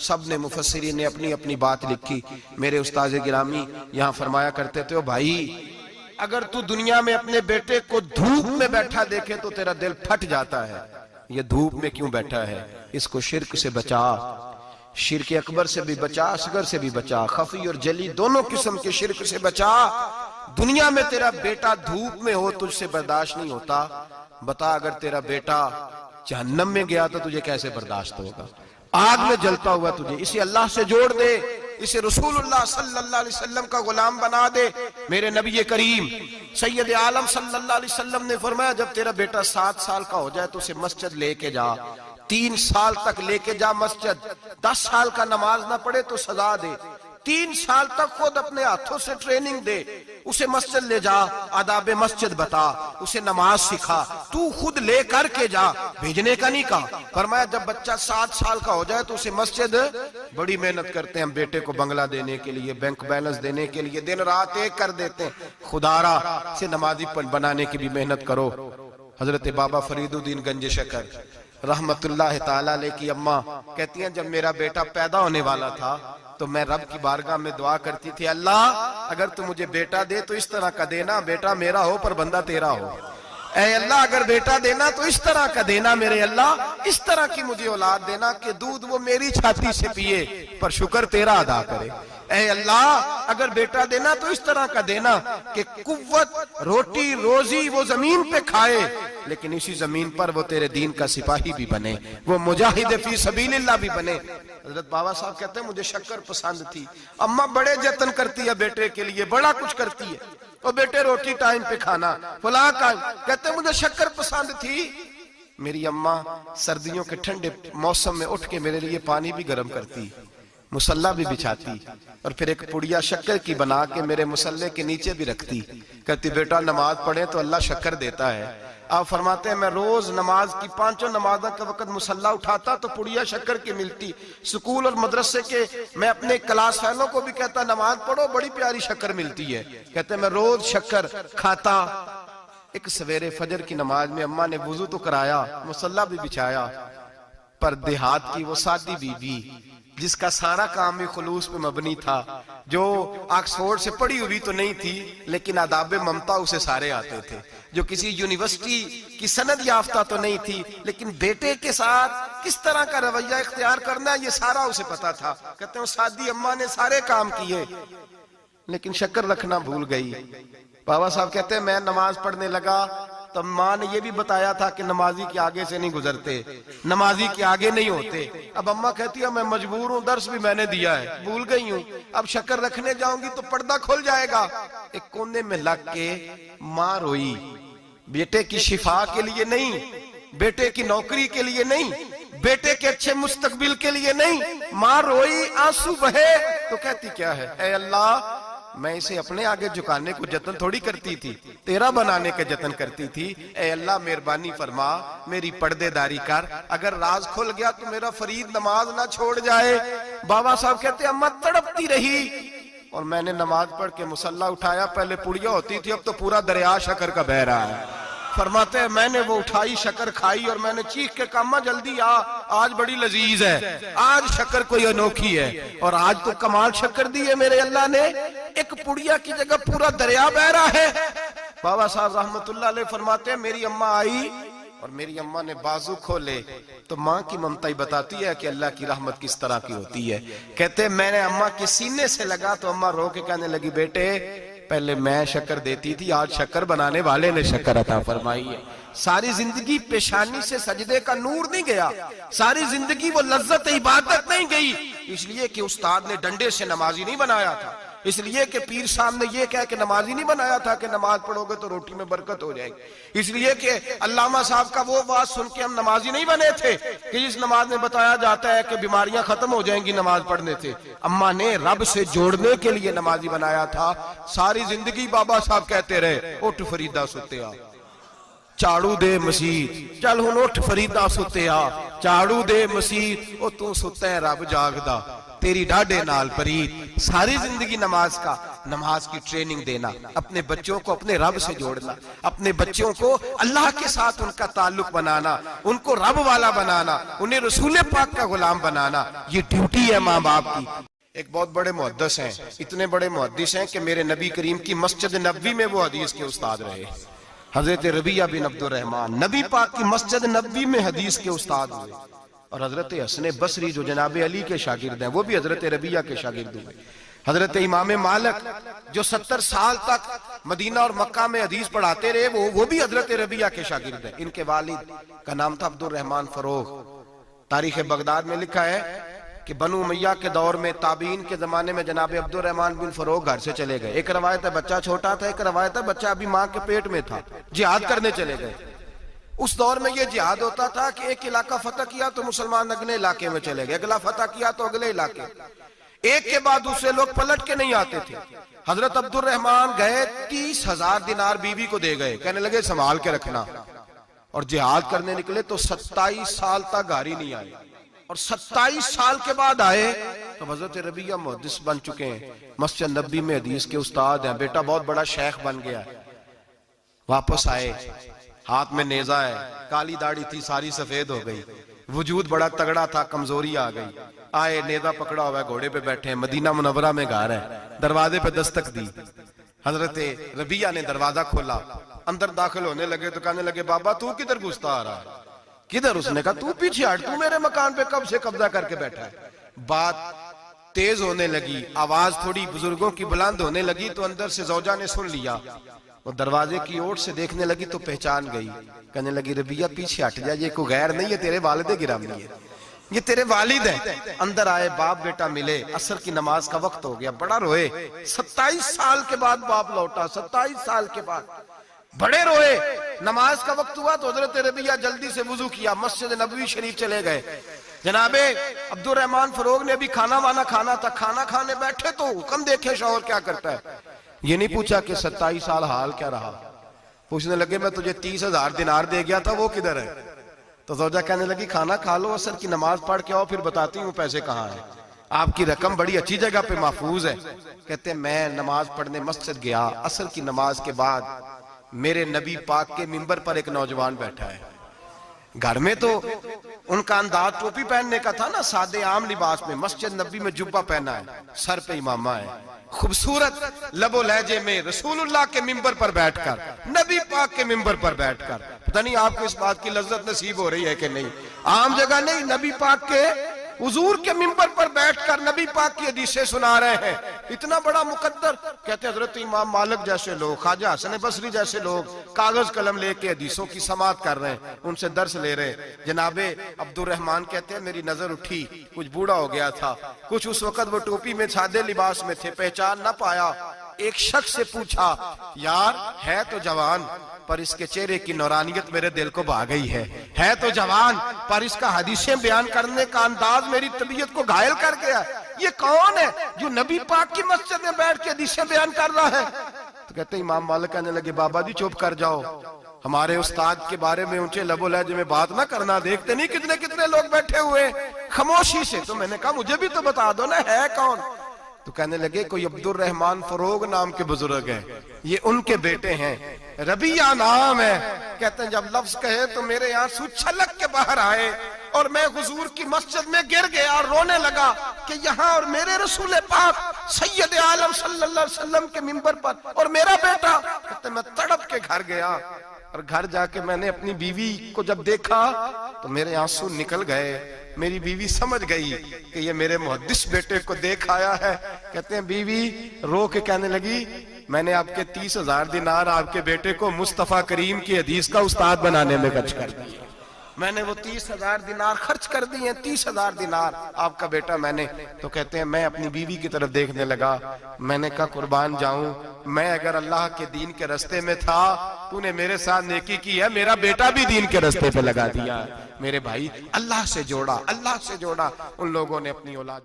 सब ने मुफस्सिरीन ने अपनी अपनी बात लिखी। मेरे उस्ताद गिरामी यहाँ फरमाया करते थे, ओ भाई अगर तू दुनिया में अपने बेटे को धूप में बैठा देखे तो तेरा दिल फट जाता है, ये धूप में क्यों बैठा है, इसको शिर्क से बचा, शिर्क अकबर से भी बचा, असगर से भी बचा, खफी और जली दोनों किस्म के शिर्क से बचा। दुनिया में तेरा बेटा धूप में हो तुझसे बर्दाश्त नहीं होता, बता अगर तेरा बेटा जहन्नम में गया तो तुझे कैसे बर्दाश्त होगा, आग में जलता हुआ तुझे। इसे अल्लाह से जोड़ दे, इसे रसूलुल्लाह सल्लल्लाहु अलैहि वसल्लम का गुलाम बना दे। मेरे नबी करीम सैयद आलम सल्लल्लाहु अलैहि वसल्लम ने फरमाया, जब तेरा बेटा 7 साल का हो जाए तो उसे मस्जिद लेके जा, 3 साल तक लेके जा मस्जिद, 10 साल का नमाज ना पढ़े तो सजा दे, 3 साल तक खुद अपने हाथों से ट्रेनिंग दे, उसे मस्जिद ले जा, आदाब मस्जिद बता, उसे नमाज सिखा, तू खुद ले करके जा, भेजने का नहीं कहा। फरमाया जब बच्चा 7 साल का हो जाए तो उसे मस्जिद, बड़ी मेहनत करते हैं हम बेटे को बंगला देने के लिए, बैंक बैलेंस देने के लिए, दिन रात एक कर देते हैं, खुदारा से नमाजी बनाने की भी मेहनत करो। हजरत बाबा फरीदुद्दीन गंज शकर रहमतुल्लाह ताला अलैह की अम्मा कहती हैं, जब मेरा बेटा पैदा होने वाला था तो मैं रब की बारगाह में दुआ करती थी, अल्लाह अगर तू मुझे बेटा दे तो इस तरह का देना, बेटा मेरा हो पर बंदा तेरा हो। ऐ अल्लाह अगर बेटा देना तो इस तरह का देना, मेरे अल्लाह इस तरह की मुझे औलाद देना कि दूध वो मेरी छाती से पिए पर शुक्र तेरा अदा करे। ऐ अल्लाह अगर बेटा देना तो इस तरह का देना कि कुव्वत रोटी रोजी वो जमीन पे खाए लेकिन इसी जमीन पर वो तेरे दीन का सिपाही भी बने, वो मुजाहिद फी सबीलिल्लाह भी बने। हजरत बाबा साहब कहते हैं मुझे शक्कर पसंद थी, अम्मा बड़े जतन करती है बेटे के लिए, बड़ा कुछ करती है, और बेटे रोटी टाइम पे खाना फला का, कहते मुझे शक्कर पसंद थी। मेरी अम्मा सर्दियों के ठंडे मौसम में उठ के मेरे लिए पानी भी गर्म करती, मुसल्ला भी बिछाती, और फिर एक पुड़िया शक्कर की बना के मेरे मुसल्ले के नीचे भी रखती, कहती बेटा नमाज पढ़े तो अल्लाह शक्कर देता है। आप फरमाते हैं मैं रोज नमाज की 5 नमाज़ों के वक्त मुसल्ला उठाता तो पुड़िया शक्कर की मिलती। स्कूल और मदरसे के मैं अपने क्लास फैलों को भी कहता नमाज पढ़ो बड़ी प्यारी शक्कर मिलती है, कहते मैं रोज शक्कर खाता। एक सवेरे फजर की नमाज में अम्मा ने वुजू तो कराया, मुसल्ला भी बिछाया, पर देहात की वो सादी बीबी जिसका सारा काम भी खुलूस पे मबनी था, जो ऑक्सफोर्ड से पढ़ी हुई तो नहीं थी लेकिन आदाब ममता उसे सारे आते थे, जो किसी यूनिवर्सिटी की सनद याफ्ता तो नहीं थी लेकिन बेटे के साथ किस तरह का रवैया इख्तियार करना है ये सारा उसे पता था। कहते हैं सादी अम्मा ने सारे काम किए लेकिन शक्कर रखना भूल गई। बाबा साहब कहते हैं मैं नमाज पढ़ने लगा तो माँ ने ये भी बताया था कि नमाजी के आगे से नहीं गुजरते, नमाजी के आगे नहीं होते। अब अम्मा कहती है मैं मजबूर हूँ, दर्स भी मैंने दिया है, भूल गई हूँ, अब शक्कर रखने जाऊंगी तो पर्दा खुल जाएगा। एक कोने में लग के माँ रोई, बेटे की शिफा के लिए नहीं, बेटे की नौकरी के लिए नहीं, बेटे के अच्छे मुस्तकबिल के लिए नहीं, माँ रोई, आंसू बहे तो कहती क्या है, ऐ अल्लाह मैं इसे अपने आगे झुकाने को जतन थोड़ी करती थी, तेरा बनाने का जतन करती थी। ऐ अल्लाह मेहरबानी फरमा मेरी पर्देदारी कर, अगर राज खुल गया तो मेरा फरीद नमाज ना छोड़ जाए। बाबा साहब कहते अम्मा तड़पती रही और मैंने नमाज पढ़ के मुसल्ला उठाया, पहले पुड़िया होती थी अब तो पूरा दरिया शक्कर का बह रहा है। फरमाते हैं मैंने वो उठाई शक्कर खाई और मैंने चीख के कहा अम्मा जल्दी आ, आज बड़ी लजीज है, आज शक्कर कोई अनोखी है, और आज तो कमाल शक्कर दी है मेरे अल्लाह ने, एक पुड़िया की जगह पूरा दरिया बह रहा है। बाबा साहब रहमतुल्लाह अलैह फरमाते हैं मेरी अम्मा आई और मेरी अम्मा ने बाजू खोले तो माँ की ममता ही बताती है कि अल्लाह की रहमत किस तरह की होती है। कहते मैंने अम्मा के सीने से लगा तो अम्मा रो के कहने लगी बेटे पहले मैं शक्कर देती थी, आज शक्कर बनाने वाले ने शक्कर अता फरमाई है। सारी जिंदगी पेशानी से सजदे का नूर नहीं गया, सारी जिंदगी वो लज्जत इबादत नहीं गई, इसलिए कि उस्ताद ने डंडे से नमाजी नहीं बनाया था, इसलिए कि पीर साहब ने ये कह के नमाजी नहीं बनाया था कि नमाज पढ़ोगे तो रोटी में बरकत हो जाएगी, इसलिए कि अल्लामा साहब का वो बात सुन के हम नमाजी नहीं बने थे कि जिस नमाज में बताया जाता है कि बीमारियां खत्म हो जाएंगी नमाज पढ़ने से। अम्मा ने रब से जोड़ने के लिए नमाजी बनाया था। सारी जिंदगी बाबा साहब कहते रहे उठ फरीदा सुत्या झाड़ू दे मसीत, चल हुण उठ फरीदा सुत्या झाड़ू दे मसीत, ओ तू सुत्ता है रब जागदा, तेरी डाडे नाल परीत, सारी जिंदगी नमाज का, नमाज की ट्रेनिंग देना, अपने बच्चों को अपने रब से जोड़ना, अपने बच्चों को अल्लाह के साथ उनका ताल्लुक बनाना, उनको रब वाला बनाना, उन्हें रसूल पाक का गुलाम बनाना, ये ड्यूटी है माँ बाप की। एक बहुत बड़े मुहद्दिस हैं, इतने बड़े मुहद्दिस हैं कि मेरे नबी करीम की मस्जिद नबवी में वो हदीस के उस्ताद रहे। हजरत रबिया बिन अब्दुर रहमान नबी पाक की मस्जिद नबवी में हदीस के उस्ताद हुए। और हजरत हसन बसरी जो जनाब अली के शागिर्द हैं, वो भी हजरत रबिया के शागिर्द हुए। हजरत इमाम मालिक जो 70 साल तक मदीना और मक्का में हदीस पढ़ाते रहे, वो भी हजरत रबिया के शागिर्द हैं। इनके वालिद का नाम था अब्दुर रहमान फरोग। तारीख बगदाद में लिखा है कि बनु उमैया के दौर में, ताबीन के जमाने में जनाब अब्दुर रहमान बिन फरोग घर से चले गए। एक रवायत है बच्चा छोटा था, एक रवायत है बच्चा अभी माँ के पेट में था, जिहाद करने चले गए। उस दौर में ये जिहाद होता था कि एक इलाका फतह किया तो मुसलमान अगले इलाके में चले गए, अगला फतह किया तो अगले इलाके, एक के बाद दूसरे लोग पलट के नहीं आते थे। हजरत अब्दुर रहमान गए, 30,000 दिनार बीवी को दे गए, कहने लगे संभाल के रखना। और जिहाद करने निकले तो 27 साल तक घर ही नहीं आए, और 27 साल के बाद आए तो हजरत रबिया मुहद्दिस बन चुके हैं, मस्जिद नबी में हदीस के उस्ताद हैं, बेटा बहुत बड़ा शेख बन गया। वापस आए, हाथ में नेजा है, काली दाढ़ी थी सारी सफेद हो गई, वजूद बड़ा तगड़ा था, कमजोरी आ गई। आए, नेजा पकड़ा हुआ है, घोड़े पे बैठे हैं, मदीना मुनव्वरा में घर है, दरवाजे पे दस्तक दी। हजरत रबिया ने दरवाजा खोला, अंदर दाखिल होने लगे तो कहने लगे बाबा तू किधर घुसता आ रहा है? किधर? उसने कहा तू पीछे हट, तू मेरे मकान पे कब से कब्जा करके बैठा है। बात तेज होने लगी, आवाज थोड़ी बुजुर्गों की बुलंद होने लगी तो अंदर से जौजा ने सुन लिया। वो दरवाजे की ओर से देखने लगी तो पहचान गई, कहने लगी रबिया पीछे हट जा, ये कोई गैर नहीं है, तेरे वालिद गिरामी है, ये तेरे वालिद हैं। अंदर आए, बाप बेटा मिले, असर की नमाज का वक्त हो गया, बड़ा रोए। 27 साल के बाद बाप लौटा, 27 साल के बाद बड़े रोए। नमाज का वक्त हुआ तो हजरत रबिया जल्दी से वुजू किया, मस्जिद नबवी शरीफ चले गए। जनाबे अब्दुर रहमान फरोग ने अभी खाना वाना खाना था, खाना खाने बैठे तो हुक्म देखे शौहर क्या करता है। ये नहीं पूछा कि 27 साल हाल क्या रहा, पूछने लगे मैं तुझे 30,000 दिनार दे गया था, वो किधर है? तो ज़ौजा कहने लगी खाना खा लो, असर की नमाज पढ़ के आओ, फिर बताती हूँ पैसे कहाँ हैं, आपकी रकम बड़ी अच्छी जगह पे महफूज है। कहते मैं नमाज पढ़ने मस्जिद गया, असर की नमाज के बाद मेरे नबी पाक के मिंबर पर एक नौजवान बैठा है। घर में तो उनका अंदाज टोपी पहनने का था ना, सादे आम लिबास में, मस्जिद नबी में जुब्बा पहना है, सर पे इमामा है, खूबसूरत लबो लहजे में रसूलुल्लाह के मिंबर पर बैठकर, नबी पाक के मिंबर पर बैठकर, पता नहीं आपको इस बात की लज्जत नसीब हो रही है कि नहीं, आम जगह नहीं, नबी पाक के हुजूर के मिंबर पर बैठकर नबी पाक की हदीसें सुना रहे हैं, इतना बड़ा मुकद्दर। कहते हजरत इमाम मालिक जैसे लोग, ख्वाजा हसन बसरी जैसे लोग कागज कलम लेके हदीसों की समाअत कर रहे हैं, उनसे दर्स ले रहे हैं। जनाबे अब्दुर रहमान कहते हैं मेरी नजर उठी, कुछ बूढ़ा हो गया था, कुछ उस वक्त वो टोपी में सादे लिबास में थे, पहचान ना पाया। एक शख्स से पूछा यार है तो जवान पर इसके चेहरे की नौरानियत मेरे दिल को भा गई है तो जवान पर इसका हदीसें बयान करने का अंदाज मेरी तबीयत को घायल कर गया। ये कौन है जो नबी पाक की मस्जिद में बैठ के हदीसें बयान कर रहा है? तो कहते इमाम मालिक कहने लगे बाबा जी चुप कर जाओ, हमारे उस्ताद के बारे में ऊंचे लबो लहजे में बात ना करना, देखते नहीं कितने कितने लोग बैठे हुए खामोशी से। तो मैंने कहा मुझे भी तो बता दो ना है कौन? तो कहने लगे कोई अब्दुर रहमान फरोग नाम के बुजुर्ग हैं, ये उनके बेटे हैं, रबिया नाम है। कहते हैं जब लफ्ज कहे तो मेरे आंसू छलक के बाहर आए और मैं हुजूर की मस्जिद में गिर गया और रोने लगा कि यहाँ और मेरे रसूल पाक सैयद आलम सल्लल्लाहु अलैहि वसल्लम के मिंबर पर और मेरा बेटा। कहते मैं तड़प के घर गया और घर जाके मैंने अपनी बीवी को जब देखा तो मेरे आंसू निकल गए। मेरी बीवी समझ गई कि ये मेरे मुहद्दिस बेटे को देख आया है। कहते हैं बीवी रो के कहने लगी मैंने आपके 30,000 दिनार आपके बेटे को मुस्तफा करीम की हदीस का उस्ताद बनाने में खर्च कर दिए। मैंने वो 30,000 दिनार खर्च कर दिए, 30,000 दिनार आपका बेटा मैंने। तो कहते हैं मैं अपनी बीवी की तरफ देखने लगा, मैंने कहा कुर्बान जाऊं, मैं अगर अल्लाह के दीन के रास्ते में था, तूने मेरे साथ नेकी की है, मेरा बेटा भी दीन के रास्ते पे लगा दिया। मेरे भाई अल्लाह से जोड़ा, अल्लाह से जोड़ा उन लोगों ने अपनी औलाद।